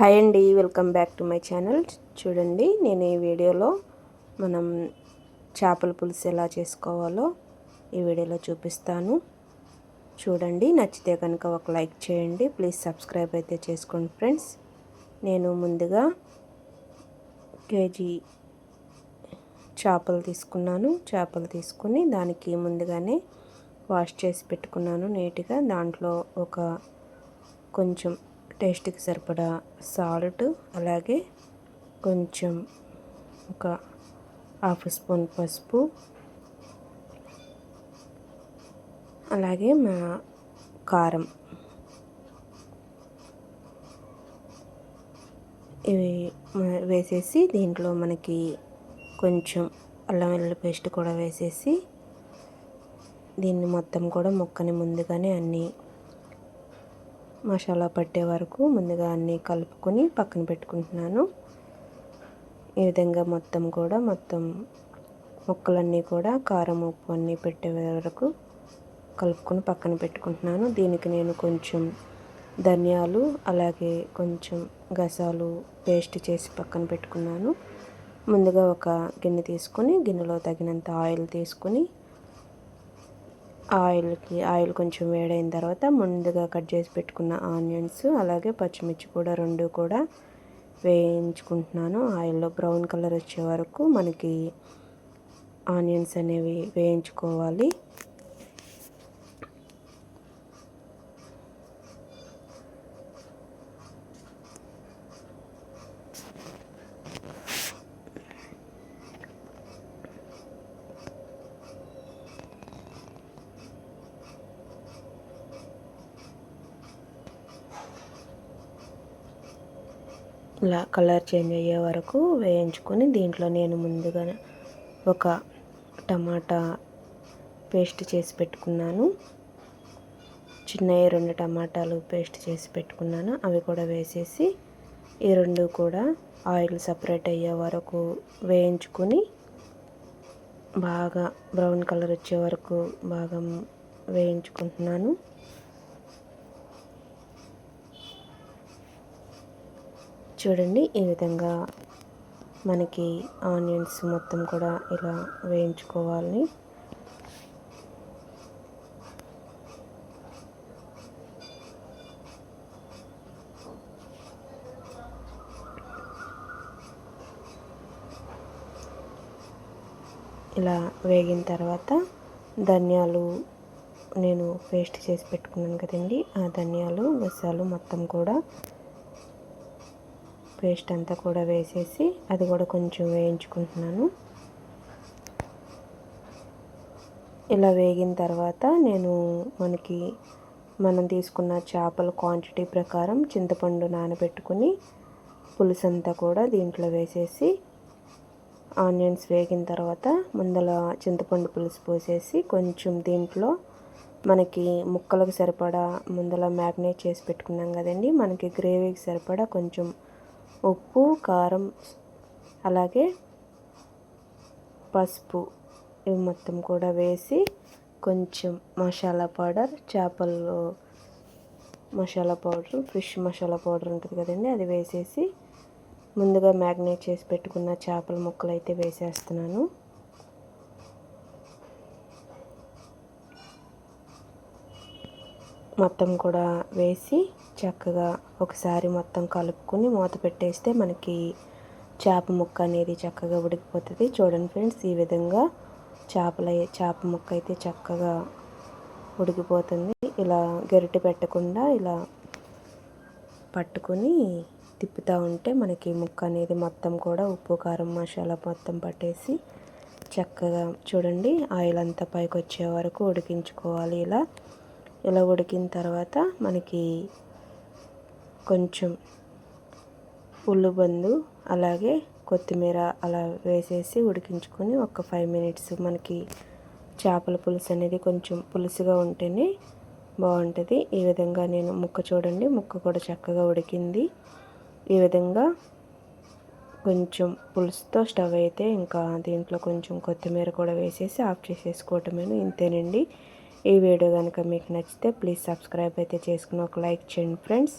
Hi అండి, welcome back to my channel. చూడండి, నేను ఈ వీడియోలో మనం చేపల పులుసు ఎలా చేసుకోవాలో ఈ వీడియోలో చూపిస్తాను. చూడండి, నచ్చితే కనుక ఒక లైక్ చేయండి. ప్లీజ్ సబ్స్క్రైబ్ అయితే చేసుకోండి ఫ్రెండ్స్. నేను ముందుగా కేజీ చేపలు తీసుకున్నాను. చేపలు తీసుకుని దానికి ముందుగానే వాష్ చేసి పెట్టుకున్నాను నీట్గా. దాంట్లో ఒక కొంచెం టేస్ట్కి సరిపడా సాల్ట్, అలాగే కొంచెం ఒక హాఫ్ స్పూన్ పసుపు, అలాగే కారం, ఇవి వేసేసి దీంట్లో మనకి కొంచెం అల్లం వెల్లుల్లి పేస్ట్ కూడా వేసేసి దీన్ని మొత్తం కూడా ముక్కని ముందుగానే అన్నీ మసాలా పట్టే వరకు ముందుగా అన్నీ కలుపుకొని పక్కన పెట్టుకుంటున్నాను. ఈ విధంగా మొత్తం ముక్కలన్నీ కూడా కారం ఉప్పు అన్నీ పెట్టే వరకు కలుపుకొని పక్కన పెట్టుకుంటున్నాను. దీనికి నేను కొంచెం ధనియాలు, అలాగే కొంచెం గసాలు పేస్ట్ చేసి పక్కన పెట్టుకున్నాను. ముందుగా ఒక గిన్నె తీసుకొని గిన్నెలో తగినంత ఆయిల్ తీసుకొని ఆయిల్ కొంచెం వేడైన తర్వాత ముందుగా కట్ చేసి పెట్టుకున్న ఆనియన్స్, అలాగే పచ్చిమిర్చి కూడా రెండు కూడా వేయించుకుంటున్నాను. ఆయిల్లో బ్రౌన్ కలర్ వచ్చే వరకు మనకి ఆనియన్స్ అనేవి వేయించుకోవాలి. ఇలా కలర్ చేంజ్ అయ్యే వరకు వేయించుకొని దీంట్లో నేను ముందుగా ఒక టమాటా పేస్ట్ చేసి పెట్టుకున్నాను. చిన్నవి 2 టమాటాలు పేస్ట్ చేసి పెట్టుకున్నాను. అవి కూడా వేసేసి ఈ రెండు కూడా ఆయిల్ సపరేట్ అయ్యే వరకు వేయించుకొని బాగా బ్రౌన్ కలర్ వచ్చే వరకు బాగా వేయించుకుంటున్నాను. చూడండి, ఈ విధంగా మనకి ఆనియన్స్ మొత్తం కూడా ఇలా వేయించుకోవాలి. ఇలా వేగిన తర్వాత ధనియాలు నేను పేస్ట్ చేసి పెట్టుకున్నాను కదండి, ఆ ధనియాలు గసాలు మొత్తం కూడా పేస్ట్ అంతా కూడా వేసేసి అది కూడా కొంచెం వేయించుకుంటున్నాను. ఇలా వేగిన తర్వాత నేను మనం తీసుకున్న చేపల క్వాంటిటీ ప్రకారం చింతపండు నానబెట్టుకుని పులుసు అంతా కూడా దీంట్లో వేసేసి ఆనియన్స్ వేగిన తర్వాత ముందల చింతపండు పులుసు పోసేసి కొంచెం దీంట్లో మనకి ముక్కలకు సరిపడా ముందల మ్యాగ్నేట్ చేసి పెట్టుకున్నాం కదండి, మనకి గ్రేవీకి సరిపడా కొంచెం ఉప్పు, కారం, అలాగే పసుపు ఇవి మొత్తం కూడా వేసి కొంచెం మసాలా పౌడర్, చేపల్లో masala powder, fish masala powder ఉంటుంది కదండి, అది వేసేసి ముందుగా మ్యాగ్నేట్ చేసి పెట్టుకున్న చేపల ముక్కలు అయితే వేసేస్తున్నాను. మొత్తం కూడా వేసి చక్కగా ఒకసారి మొత్తం కలుపుకొని మూత పెట్టేస్తే మనకి చేప ముక్క అనేది చక్కగా ఉడికిపోతుంది. చూడండి ఫ్రెండ్స్, ఈ విధంగా చేప ముక్క అయితే చక్కగా ఉడికిపోతుంది. ఇలా గరిటె పెట్టకుండా ఇలా పట్టుకొని తిప్పుతూ ఉంటే మనకి ముక్క అనేది మొత్తం కూడా ఉప్పు, కారం, మసాలా మొత్తం పట్టేసి చక్కగా చూడండి ఆయిల్ అంతా పైకి వచ్చే వరకు ఉడికించుకోవాలి. ఇలా ఉడికిన తర్వాత మనకి కొంచెం ఉల్లిబందు, అలాగే కొత్తిమీర అలా వేసేసి ఉడికించుకొని ఒక 5 మినిట్స్ మనకి చేపల పులుసు అనేది కొంచెం పులుసుగా ఉంటేనే బాగుంటుంది. ఈ విధంగా నేను చూడండి ముక్క కూడా చక్కగా ఉడికింది. ఈ విధంగా కొంచెం పులుసుతో స్టవ్ అయితే ఇంకా దీంట్లో కొంచెం కొత్తిమీర కూడా వేసేసి ఆఫ్ చేసేసుకోవటమేను. ఇంతేనండి. ఈ వీడియో కనుక మీకు నచ్చితే ప్లీజ్ సబ్స్క్రైబ్ అయితే చేసుకుని ఒక లైక్ చేయండి ఫ్రెండ్స్.